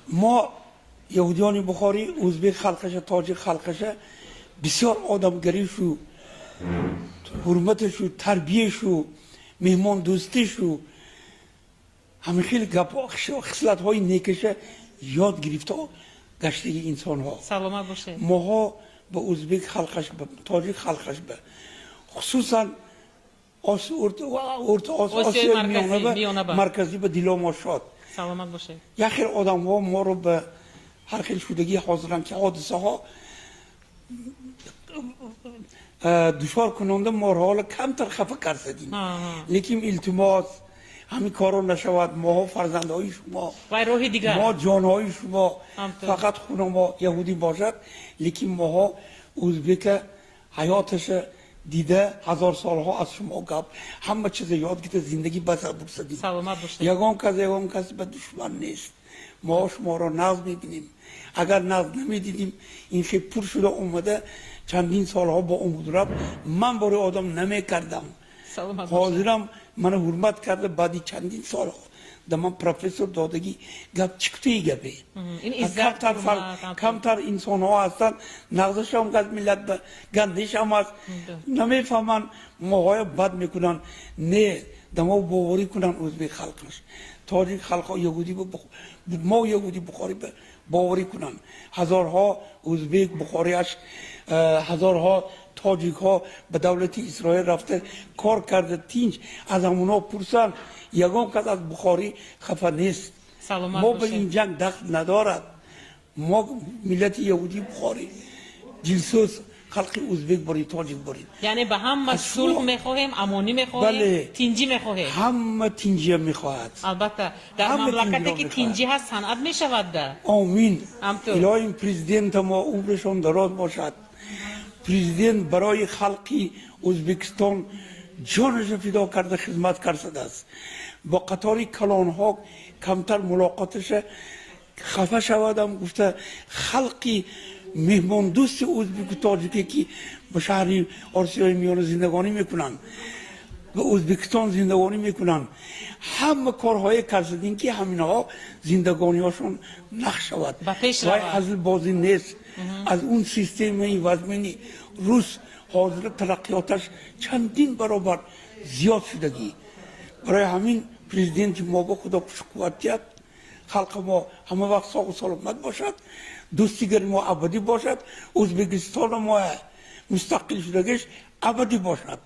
ما یهودیان بخاری، ازبک خلقش، تاجیک خلقش بسیار آدمگریش و حرمتش و تربیهش و مهمان دوستیش و همه خیلی گپ خصلت های نیکش یاد گرفته گشته انسان ها. سلامت باشه. ماها به ازبک خلقش، به تاجیک خلقش، به خصوصا آسیا میانه مرکزی به دیلا ما شد. سلامت باشه. یک خیلی آدم ها ما رو به هر خیلی شدگی حاضرن که حادثه ها دشوار کننده ما را حالا کمتر خفه کردیم. لیکن التماس همین کارا نشود. ما فرزندهای شما و راه دیگر، ما جانهای شما فقط خونه ما یهودی باشد، لیکن ما ازبک حیاتش دیده هزار سالها از شما گپ همه چیز یاد گرفته زندگی بسر برسدیم. سلامت باشه. یگان کس به دشمن نیست. ما شما را ناز میبینیم. اگر ناز نمیدیدیم این شی پر شده اومده چندین سالها با امید رفت من برای آدم نمیکردم. حاضرم من حرمت کرده بعدی چندین سالها در من پروفسور دادگی گپ چکتی گپه کمتر انسان ها هستن نغزش هم گز ملت گندش هم هست نمیفهمن ماهای بد میکنن نه دما باوری کنن ازبک خلقش تاجیک خلق یهودی ما یهودی بخاری باوری کنن هزارها ازبک بخاریش هزارها تاجیک ها به دولت اسرائیل رفته کار کرده تینج از همونا پرسن یگان کس از بخاری خفه نیست. ما به این جنگ دخل ندارد. ما ملت یهودی بخاری جلسوس خلق ازبک باری تاجیک باری یعنی به هم صلح میخواهیم امانی میخواهیم بله. تینجی میخواهیم همه تینجی میخواهد. البته در مملکتی که تینجی هست صنعت میشود ده. آمین. الهی پرزیدنت ما عمرشان دراز باشد. پرزیدنت برای خلقی ازبکستان جانش فدا کرده خدمت کرده است. با قطاری کلان ها کمتر ملاقاتش خفه شودم گفته خلقی مهمان دوست ازبک و تاجیکی که به شهر آسیای میانه زندگانی میکنن به ازبکستان زندگانی میکنن همه کارهای کردین که همینها زندگانی هاشون نقش شود و از بازی نیست. از اون سیستم وزمینی روس حاضر ترقیاتش چندین برابر زیاد شدگی. برای همین پرزیدنت ما با خدا قوتیت خلق ما همه وقت ساق و سلامت باشد دوستیگر ما ابدی باشد ازبکستان ما مستقل شدگیش ابدی باشد.